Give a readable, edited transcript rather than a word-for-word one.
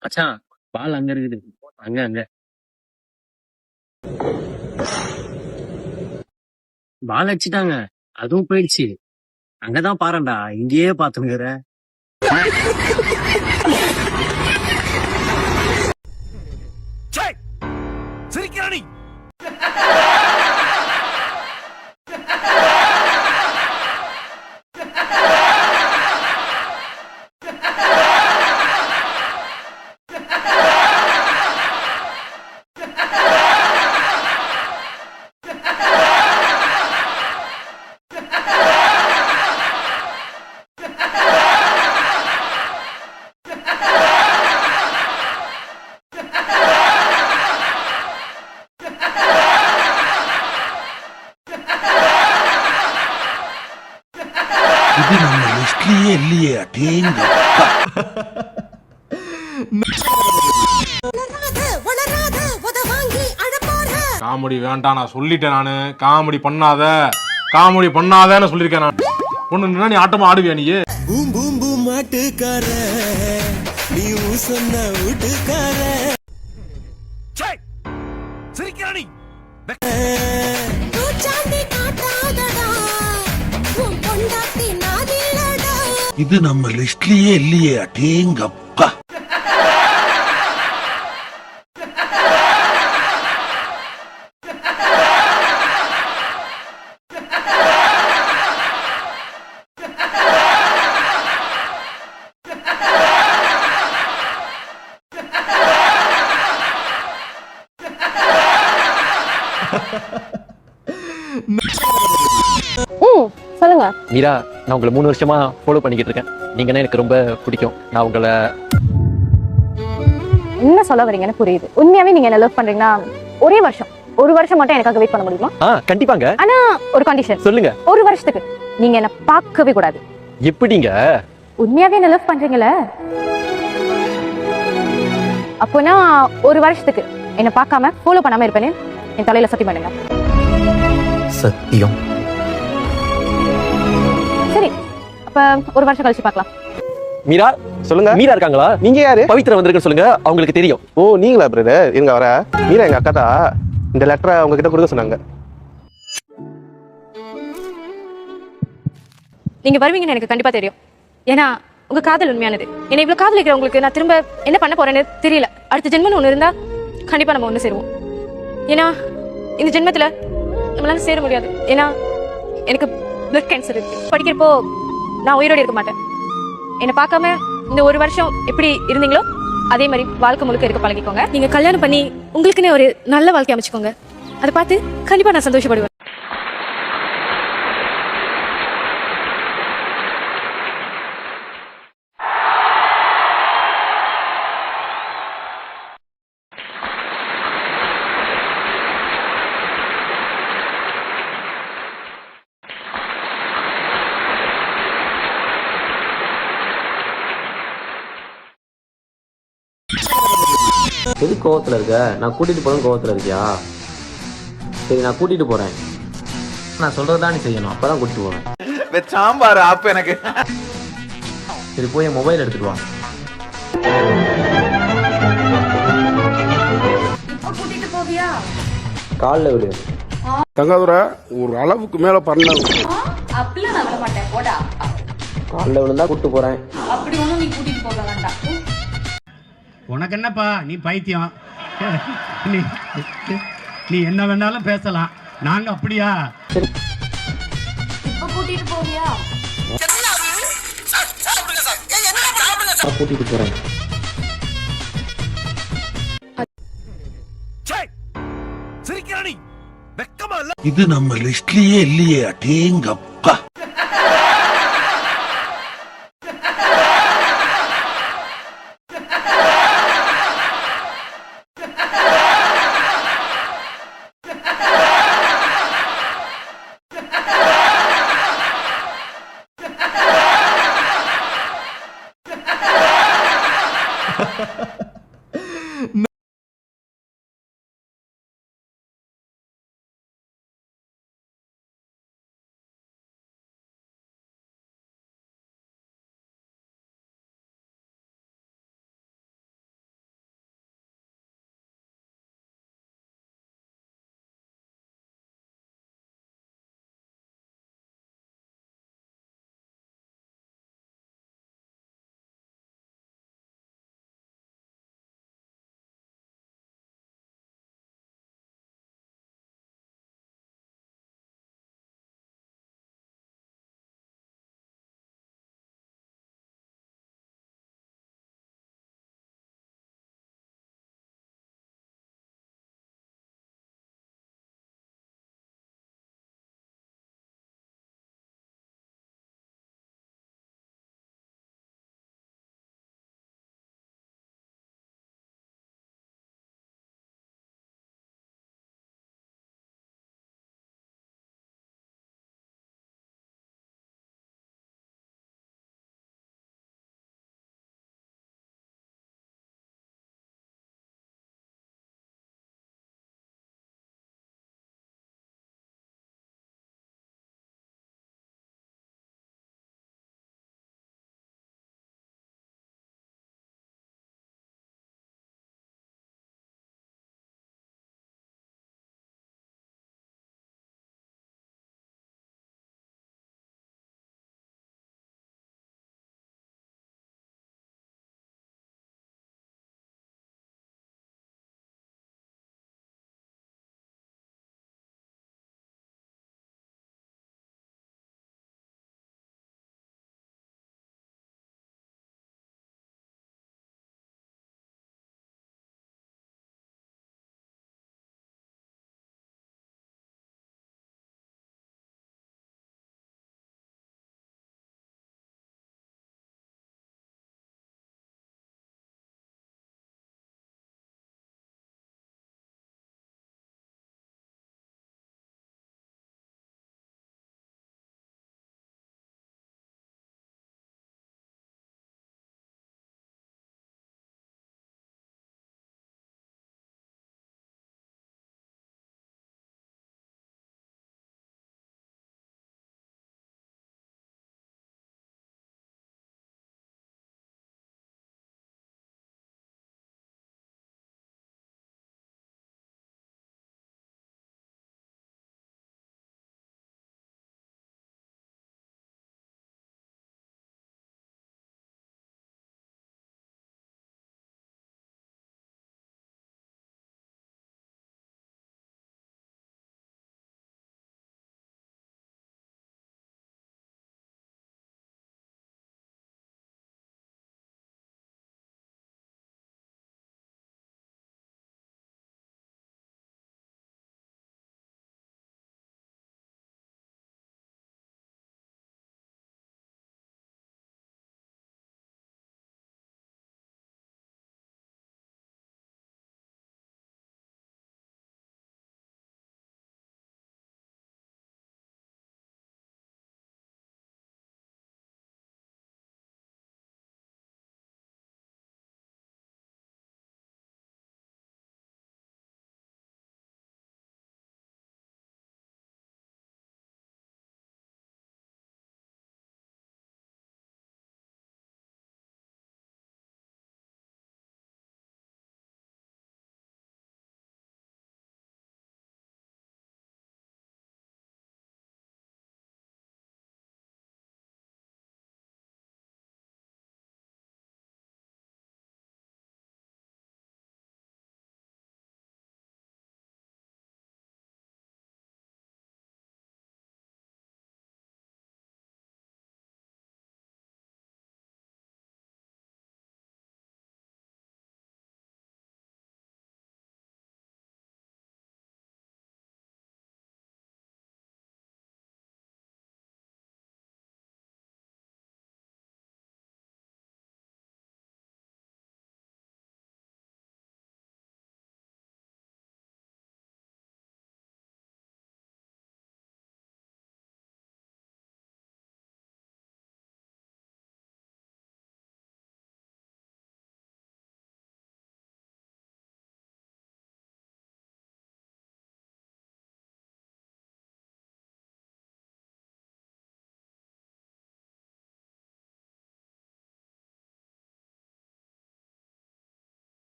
மச்சான், பால் அங்க இருக்குது. அங்க அங்க. பால் அடிச்சுட்டாங்க. அதுவும் போயிடுச்சு. அங்கதான் பாறேன்டா. இங்கேயே பாத்துங்கிற. சிரிக்கிறானி. இது நம்ம லிஸ்ட்லயே இல்லையே அடேங்கப்பா. காமெடி வேண்டாம், நான் சொல்லிட்டேன். நானு காமெடி பண்ணாதன்னு சொல்லிருக்கேன். நான் பொண்ணு நீ ஆட்டமா ஆடுவியா நீ? பூம் பூம் பூம் மாட்டுக்கார, நீ சொன்ன வீட்டுக்கார. சிரிக்கிறானி. இது நம்ம லிஸ்ட்லயே இல்லையே அடேங்கப்பா. சொல்லுங்க மீரா, நான் உங்களை 3 வருஷமா ஃபாலோ பண்ணிக்கிட்டு இருக்கேன். நீங்கன்னா எனக்கு ரொம்ப பிடிக்கும். நான் உங்களை என்ன சொல்ல வரீங்கன்னு புரியுது. உண்மையாவே நீங்க என்ன லவ் பண்றீங்கன்னா ஒரு வருஷம் மட்டும் எனக்காக வெயிட் பண்ண முடியுமா? கண்டிப்பாங்க. ஆனா ஒரு கண்டிஷன். சொல்லுங்க. ஒரு வருஷத்துக்கு நீங்க என்ன பார்க்கவே கூடாது. எப்படிங்க? உண்மையாவே என்ன லவ் பண்றீங்களா? அப்போனா ஒரு வருஷத்துக்கு என்ன பார்க்காம ஃபாலோ பண்ணாம இருப்பேன்னு என் தலையில சத்தியம் பண்ணுங்க. சத்தியம். சரி, அப்ப ஒரு வருஷம் கழிச்சு பார்க்கலாம். மீரா, சொல்லுங்க. மீரா இருக்காங்களா? நீங்க யாரு? பவித்ரா வந்திருக்குன்னு சொல்லுங்க, அவங்களுக்கு தெரியும். ஓ, நீங்களா பிரதர்? இருங்க வர. மீரா எங்க அக்கா தான். இந்த லெட்டரை உங்ககிட்ட கொடுக்க சொன்னாங்க. நீங்க வருவீங்கன்னு எனக்கு கண்டிப்பா தெரியும். ஏன்னா உங்க காதல் உண்மையானது. என்ன இவ்வளவு காதலிக்கிற உங்களுக்கு நான் திரும்ப என்ன பண்ண போறேன்னு தெரியல. அடுத்த ஜென்மம் ஒண்ணு இருந்தா கண்டிப்பா நம்ம ஒண்ணு சேருவோம். ஏன்னா இந்த ஜென்மத்துல நம்மளால சேர முடியாது. ஏன்னா எனக்கு பிளட் கேன்சர் இருக்கு. படிக்கிறப்போ நான் உயிரோடு இருக்க மாட்டேன். என்னை பார்க்காம இந்த ஒரு வருஷம் எப்படி இருந்தீங்களோ அதே மாதிரி வாழ்க்கை முழுக்க இருக்க பழகிக்கோங்க. நீங்க கல்யாணம் பண்ணி உங்களுக்குன்னு ஒரு நல்ல வாழ்க்கை அமைச்சுக்கோங்க. அதை பார்த்து கண்டிப்பா நான் சந்தோஷப்படுவேன். எது கோவத்துல இருக்க? நான் கூட்டிட்டு போறேன், கோவத்துல இருக்கியா? சரி, நான் கூட்டிட்டு போறேன். நான் சொல்றதுதான் நீ செய்யணும், அப்பதான் கூட்டிட்டு போவேன். சாம்பார் ஆப்பு எனக்கு. சரி, போய் என் மொபைல் எடுத்துட்டு வா. கூட்டிட்டு போவியா? காலில் விடு. தங்காதுரை, ஒரு அளவுக்கு மேல பண்ண அப்படிலாம் நான் விட மாட்டேன். போடா. காலில் விழுந்தா கூட்டு போறேன். அப்படி ஒண்ணும் நீ கூட்டிட்டு போக வேண்டாம். உனக்கு என்னப்பா, நீ பைத்தியம். நீ என்ன வேணாலும் பேசலாம், நாங்க அப்படியா? இப்ப கூட்டிட்டு போவியா? கூட்டிட்டு போறேன். சிரிக்கிறானி. வெக்கமா இல்ல? இது நம்ம லிஸ்ட்லயே இல்லையே அடேங்கப்பா. Ha ha ha.